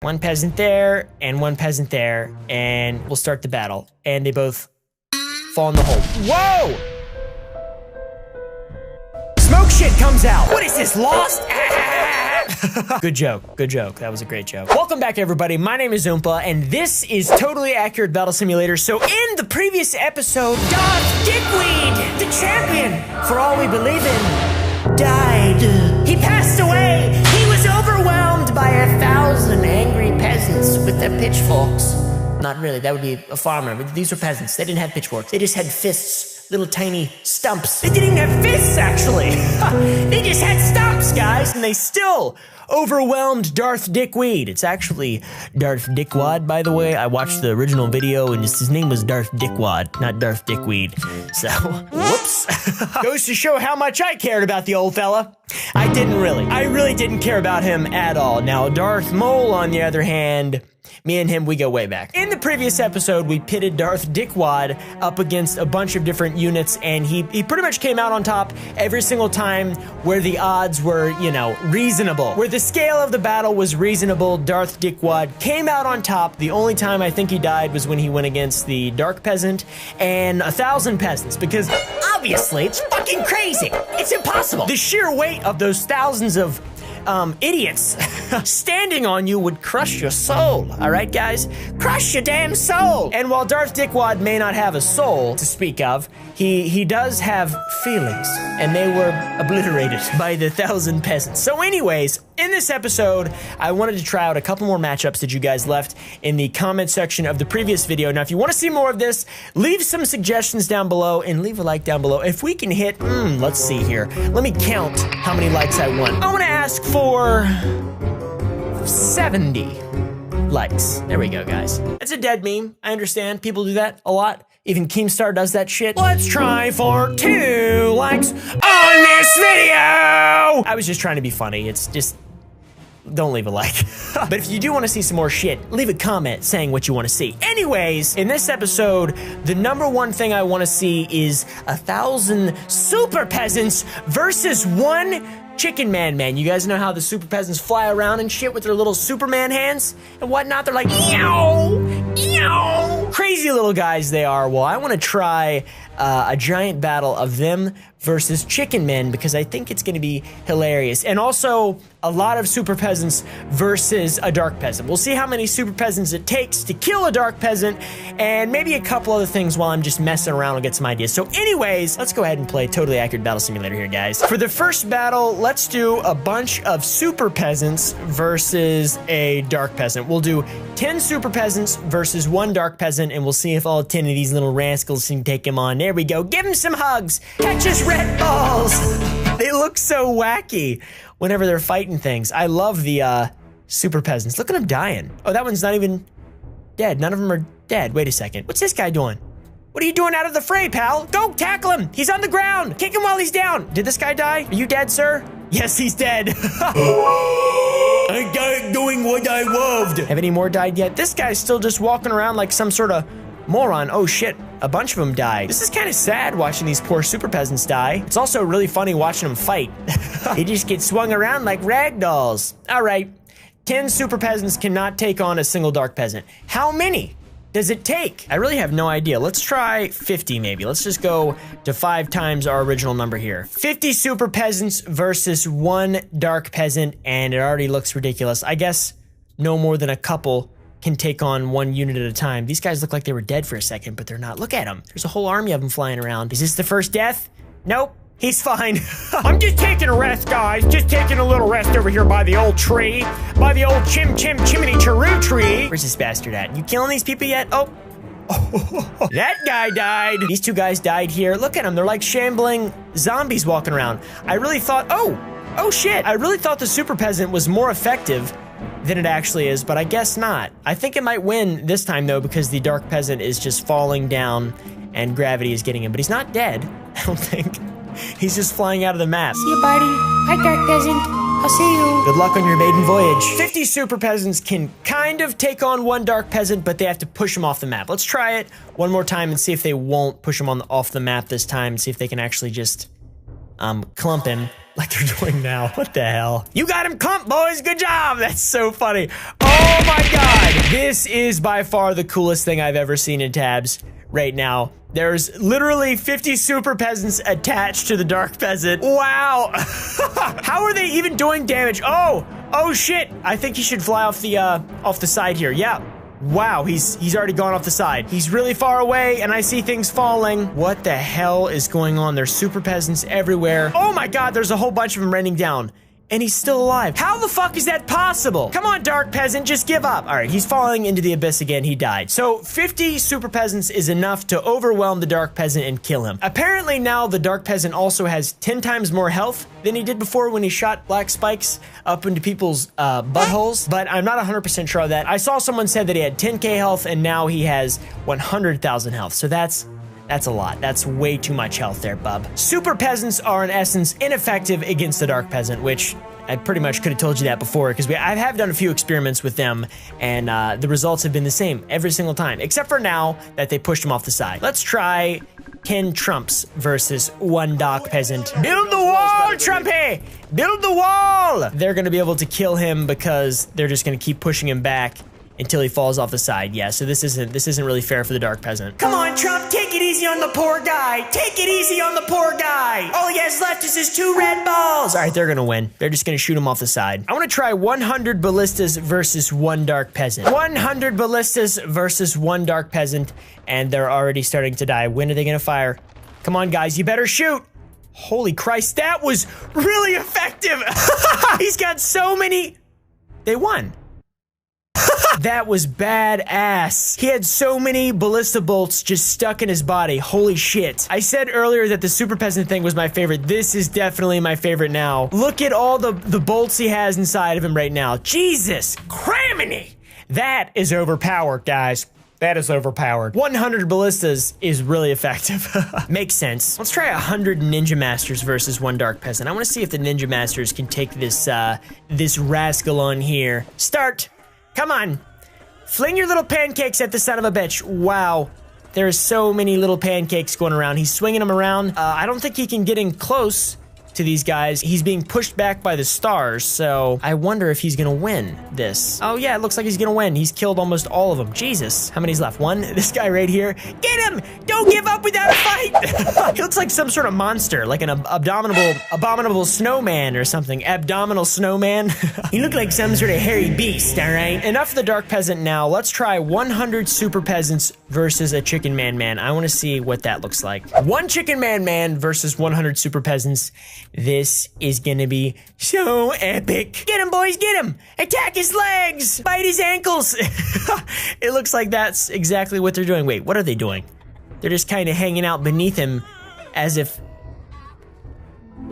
One peasant there, and one peasant there, and we'll start the battle. And they both fall in the hole. Whoa! Smoke shit comes out. What is this, Lost? Good joke, good joke. That was a great joke. Welcome back, everybody. My name is Oompa, and this is Totally Accurate Battle Simulator. So in the previous episode, Darth Dickweed, the champion, for all we believe in, died. He passed away. He was overwhelmed by 1,000 angry peasants with their pitchforks. Not really, that would be a farmer, but these were peasants. They didn't have pitchforks. They just had fists, little tiny stumps. They didn't even have fists, actually. They just had stumps, guys, and they still overwhelmed Darth Dickweed. It's actually Darth Dickwad, by the way. I watched the original video, and his name was Darth Dickwad, not Darth Dickweed. So, whoops. Goes to show how much I cared about the old fella. I didn't really. I really didn't care about him at all. Now, Darth Mole, on the other hand, me and him, we go way back. In the previous episode, we pitted Darth Dickwad up against a bunch of different units, and he pretty much came out on top every single time where the odds were, you know, reasonable. Where the scale of the battle was reasonable, Darth Dickwad came out on top. The only time I think he died was when he went against the Dark Peasant and 1,000 peasants, because obviously it's fucking crazy. It's impossible. The sheer weight of those thousands of idiots standing on you would crush your soul, all right, guys? Crush your damn soul! And while Darth Dickwad may not have a soul to speak of, he does have feelings, and they were obliterated by the 1,000 peasants. So anyways, in this episode, I wanted to try out a couple more matchups that you guys left in the comment section of the previous video. Now, if you want to see more of this, leave some suggestions down below and leave a like down below. If we can hit, let's see here. Let me count how many likes I want. I want to ask for 70 likes. There we go, guys. It's a dead meme. I understand. People do that a lot. Even Keemstar does that shit. Let's try for 2 likes on this video. I was just trying to be funny. It's just, don't leave a like. But if you do want to see some more shit, leave a comment saying what you want to see. Anyways, in this episode, the #1 thing I want to see is 1,000 super peasants versus 1 Chicken Man. You guys know how the super peasants fly around and shit with their little Superman hands and whatnot? They're like, yow, yow. Crazy little guys they are. Well, I want to try a giant battle of them versus Chicken Men because I think it's going to be hilarious. And also a lot of super peasants versus a dark peasant. We'll see how many super peasants it takes to kill a dark peasant and maybe a couple other things while I'm just messing around and get some ideas. So anyways, let's go ahead and play Totally Accurate Battle Simulator here, guys. For the first battle, let's do a bunch of super peasants versus a dark peasant. We'll do 10 super peasants versus 1 dark peasant, and we'll see if all 10 of these little rascals can take him on. There we go. Give him some hugs. Catch his red balls. They look so wacky whenever they're fighting things. I love the super peasants. Look at them dying. Oh, that one's not even dead. None of them are dead. Wait a second. What's this guy doing? What are you doing out of the fray, pal? Go tackle him. He's on the ground. Kick him while he's down. Did this guy die? Are you dead, sir? Yes, he's dead. I died doing what I loved. Have any more died yet? This guy's still just walking around like some sort of moron. Oh shit, a bunch of them died. This is kind of sad watching these poor super peasants die. It's also really funny watching them fight. They just get swung around like rag dolls. All right, 10 super peasants cannot take on a single dark peasant. How many does it take? I really have no idea. Let's try 50 maybe. Let's just go to 5 times our original number here. 50 super peasants versus 1 dark peasant, and it already looks ridiculous. I guess no more than a couple can take on 1 unit at a time. These guys look like they were dead for a second, but they're not. Look at them. There's a whole army of them flying around. Is this the first death? Nope. He's fine. I'm just taking a rest, guys. Just taking a little rest over here by the old tree. By the old chimney cheru tree. Where's this bastard at? You killing these people yet? Oh. That guy died. These 2 guys died here. Look at them. They're like shambling zombies walking around. I really thought, oh shit. I really thought the super peasant was more effective than it actually is, but I guess not. I think it might win this time though because the dark peasant is just falling down and gravity is getting him, but he's not dead, I don't think. He's just flying out of the map. See you, buddy. Hi, dark peasant. I'll see you. Good luck on your maiden voyage. 50 super peasants can kind of take on 1 dark peasant, but they have to push him off the map. Let's try it one more time and see if they won't push him off the map this time, see if they can actually just clump him. like they're doing now. What the hell? You got him clumped, boys. Good job. That's so funny. Oh my God. This is by far the coolest thing I've ever seen in tabs right now. There's literally 50 super peasants attached to the dark peasant. Wow. How are they even doing damage? Oh shit. I think he should fly off the side here. Yeah. Wow, he's already gone off the side. He's really far away, and I see things falling. What the hell is going on? There's super peasants everywhere. Oh my God, there's a whole bunch of them raining down. And he's still alive. How the fuck is that possible? Come on, Dark Peasant, just give up. All right, he's falling into the abyss again. He died. So 50 super peasants is enough to overwhelm the Dark Peasant and kill him. Apparently now the Dark Peasant also has 10 times more health than he did before when he shot black spikes up into people's buttholes. But I'm not 100% sure of that. I saw someone said that he had 10k health and now he has 100,000 health. So that's a lot. That's way too much health there, bub. Super peasants are in essence ineffective against the Dark Peasant, which I pretty much could have told you that before because I have done a few experiments with them and the results have been the same every single time, except for now that they pushed him off the side. Let's try 10 Trumps versus 1 Dark Peasant. Build the wall, Trumpy! Build the wall! They're gonna be able to kill him because they're just gonna keep pushing him back until he falls off the side. Yeah, so this isn't really fair for the Dark Peasant. Come on, Trump, take it easy on the poor guy. Take it easy on the poor guy. All he has left is his 2 red balls. All right, they're gonna win. They're just gonna shoot him off the side. I wanna try 100 Ballistas versus 1 Dark Peasant. 100 Ballistas versus 1 Dark Peasant, and they're already starting to die. When are they gonna fire? Come on, guys, you better shoot. Holy Christ, that was really effective. He's got so many. They won. That was badass. He had so many ballista bolts just stuck in his body. Holy shit. I said earlier that the super peasant thing was my favorite. This is definitely my favorite now. Look at all the bolts he has inside of him right now. Jesus criminy. That is overpowered, guys. That is overpowered. 100 ballistas is really effective. Makes sense. Let's try 100 ninja masters versus 1 dark peasant. I want to see if the ninja masters can take this this rascal on here. Start. Come on. Fling your little pancakes at the son of a bitch. Wow. There's so many little pancakes going around. He's swinging them around. I don't think he can get in close to these guys. He's being pushed back by the stars, so I wonder if he's gonna win this. Oh yeah, it looks like he's gonna win. He's killed almost all of them. Jesus. How many's left? 1? This guy right here. Get him! Don't give up without a fight! He looks like some sort of monster, like an abominable snowman or something. Abdominal snowman. He looked like some sort of hairy beast, alright? Enough of the dark peasant now. Let's try 100 super peasants versus a chicken man. I wanna see what that looks like. 1 chicken man versus 100 super peasants. This is gonna be so epic. Get him, boys, get him! Attack his legs! Bite his ankles! It looks like that's exactly what they're doing. Wait, what are they doing? They're just kind of hanging out beneath him as if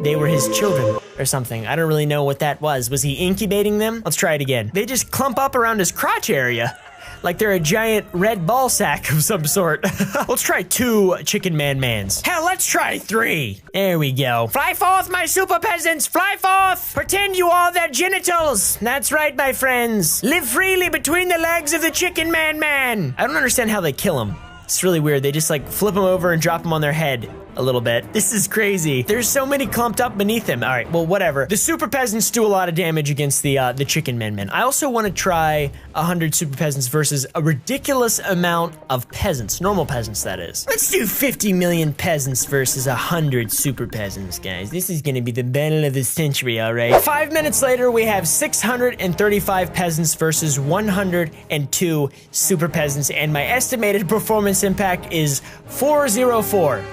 they were his children or something. I don't really know what that was. Was he incubating them? Let's try it again. They just clump up around his crotch area. Like they're a giant red ball sack of some sort. Let's try 2 chicken mans. Hell, let's try 3. There we go. Fly forth, my super peasants, fly forth! Pretend you are their genitals. That's right, my friends. Live freely between the legs of the chicken man. I don't understand how they kill him. It's really weird. They just like flip him over and drop him on their head a little bit. This is crazy. There's so many clumped up beneath him. All right, well, whatever. The super peasants do a lot of damage against the chicken men. I also want to try 100 super peasants versus a ridiculous amount of peasants. Normal peasants, that is. Let's do 50 million peasants versus 100 super peasants, guys. This is gonna be the battle of the century, all right? 5 minutes later, we have 635 peasants versus 102 super peasants, and my estimated performance impact is 404.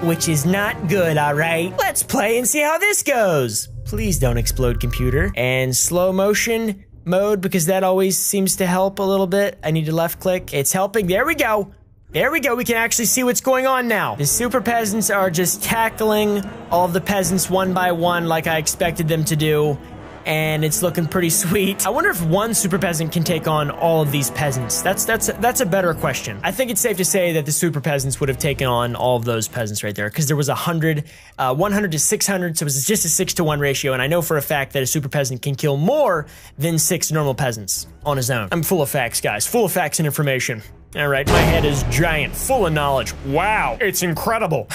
Which is not good, alright? Let's play and see how this goes. Please don't explode, computer. And slow motion mode, because that always seems to help a little bit. I need to left click. It's helping. There we go. There we go. We can actually see what's going on now. The super peasants are just tackling all of the peasants one by one like I expected them to do. And it's looking pretty sweet. I wonder if 1 super peasant can take on all of these peasants. That's a better question. I think it's safe to say that the super peasants would have taken on all of those peasants right there, because there was 100 to 600, so it was just a 6-to-1 ratio, and I know for a fact that a super peasant can kill more than 6 normal peasants on his own. I'm full of facts, guys. Full of facts and information. All right, my head is giant, full of knowledge. Wow, it's incredible.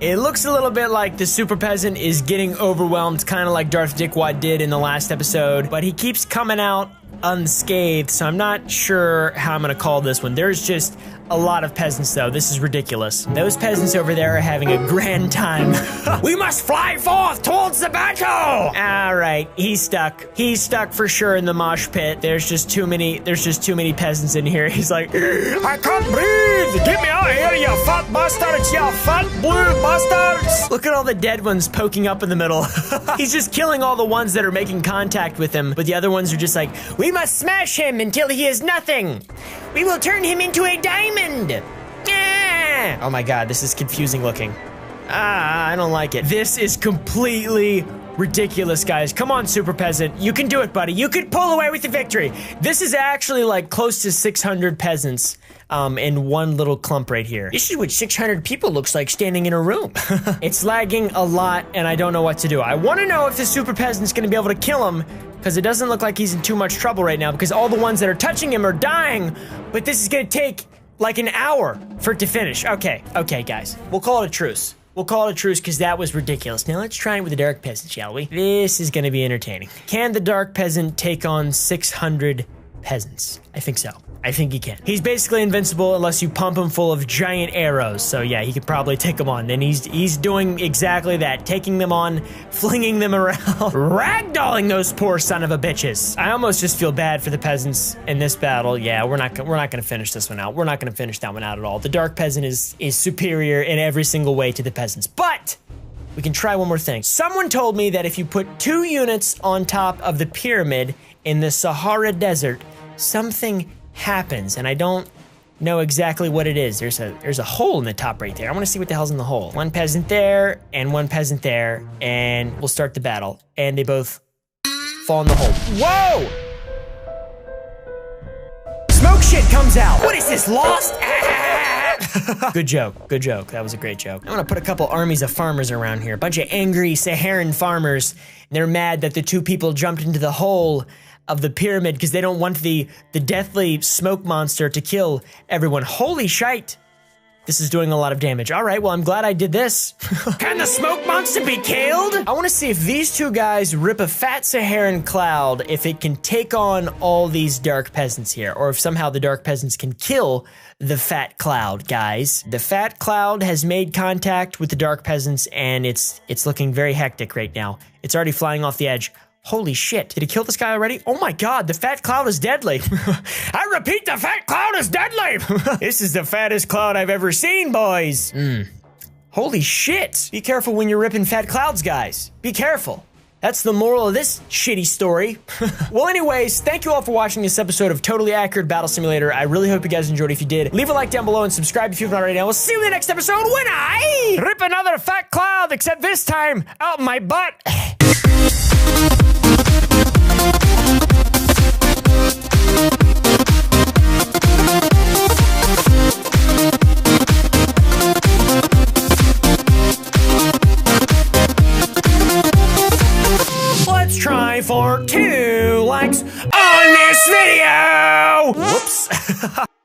It looks a little bit like the super peasant is getting overwhelmed, kind of like Darth Dickwad did in the last episode, but he keeps coming out unscathed, so I'm not sure how I'm gonna call this one. There's just a lot of peasants, though. This is ridiculous. Those peasants over there are having a grand time. We must fly forth towards the battle! All right, he's stuck. He's stuck for sure in the mosh pit. There's just too many peasants in here. He's like, I can't breathe! Get me out of here, you fat bastards! You fat blue bastards! Look at all the dead ones poking up in the middle. He's just killing all the ones that are making contact with him, but the other ones are just like, we must smash him until he is nothing! We will turn him into a diamond! Ah! Oh my god, this is confusing looking. I don't like it. This is completely ridiculous, guys. Come on, Super Peasant. You can do it, buddy. You can pull away with the victory. This is actually like close to 600 peasants in one little clump right here. This is what 600 people looks like standing in a room. It's lagging a lot, and I don't know what to do. I want to know if the Super Peasant's going to be able to kill him, because it doesn't look like he's in too much trouble right now, because all the ones that are touching him are dying, but this is going to take like an hour for it to finish. Okay, guys. We'll call it a truce. We'll call it a truce because that was ridiculous. Now let's try it with the Dark Peasant, shall we? This is going to be entertaining. Can the Dark Peasant take on 600 peasants? I think so. I think he can. He's basically invincible unless you pump him full of giant arrows. So yeah, he could probably take them on. And he's doing exactly that. Taking them on, flinging them around, ragdolling those poor son of a bitches. I almost just feel bad for the peasants in this battle. Yeah, we're not going to finish this one out. We're not going to finish that one out at all. The Dark Peasant is superior in every single way to the peasants. But we can try one more thing. Someone told me that if you put 2 units on top of the pyramid in the Sahara Desert, something happens, and I don't know exactly what it is. There's a hole in the top right there. I want to see what the hell's in the hole. 1 peasant there, and 1 peasant there, and we'll start the battle. And they both fall in the hole. Whoa! Smoke shit comes out. What is this, Lost? Good joke. Good joke. That was a great joke. I'm gonna put a couple armies of farmers around here. A bunch of angry Saharan farmers. And they're mad that the 2 people jumped into the hole of the pyramid because they don't want the deathly smoke monster to kill everyone. Holy shite. This is doing a lot of damage. All right, well, I'm glad I did this. Can the smoke monster be killed? I want to see if these 2 guys rip a fat Saharan cloud, if it can take on all these dark peasants here, or if somehow the dark peasants can kill the fat cloud, guys. The fat cloud has made contact with the dark peasants, and it's looking very hectic right now. It's already flying off the edge. Holy shit. Did he kill this guy already? Oh my god, the fat cloud is deadly. I repeat, the fat cloud is deadly. This is the fattest cloud I've ever seen, boys. Holy shit. Be careful when you're ripping fat clouds, guys. Be careful. That's the moral of this shitty story. Well, anyways, thank you all for watching this episode of Totally Accurate Battle Simulator. I really hope you guys enjoyed. If you did, leave a like down below and subscribe if you haven't already. Now, we'll see you in the next episode when I rip another fat cloud, except this time out my butt. Let's try for 2 likes on this video. Whoops.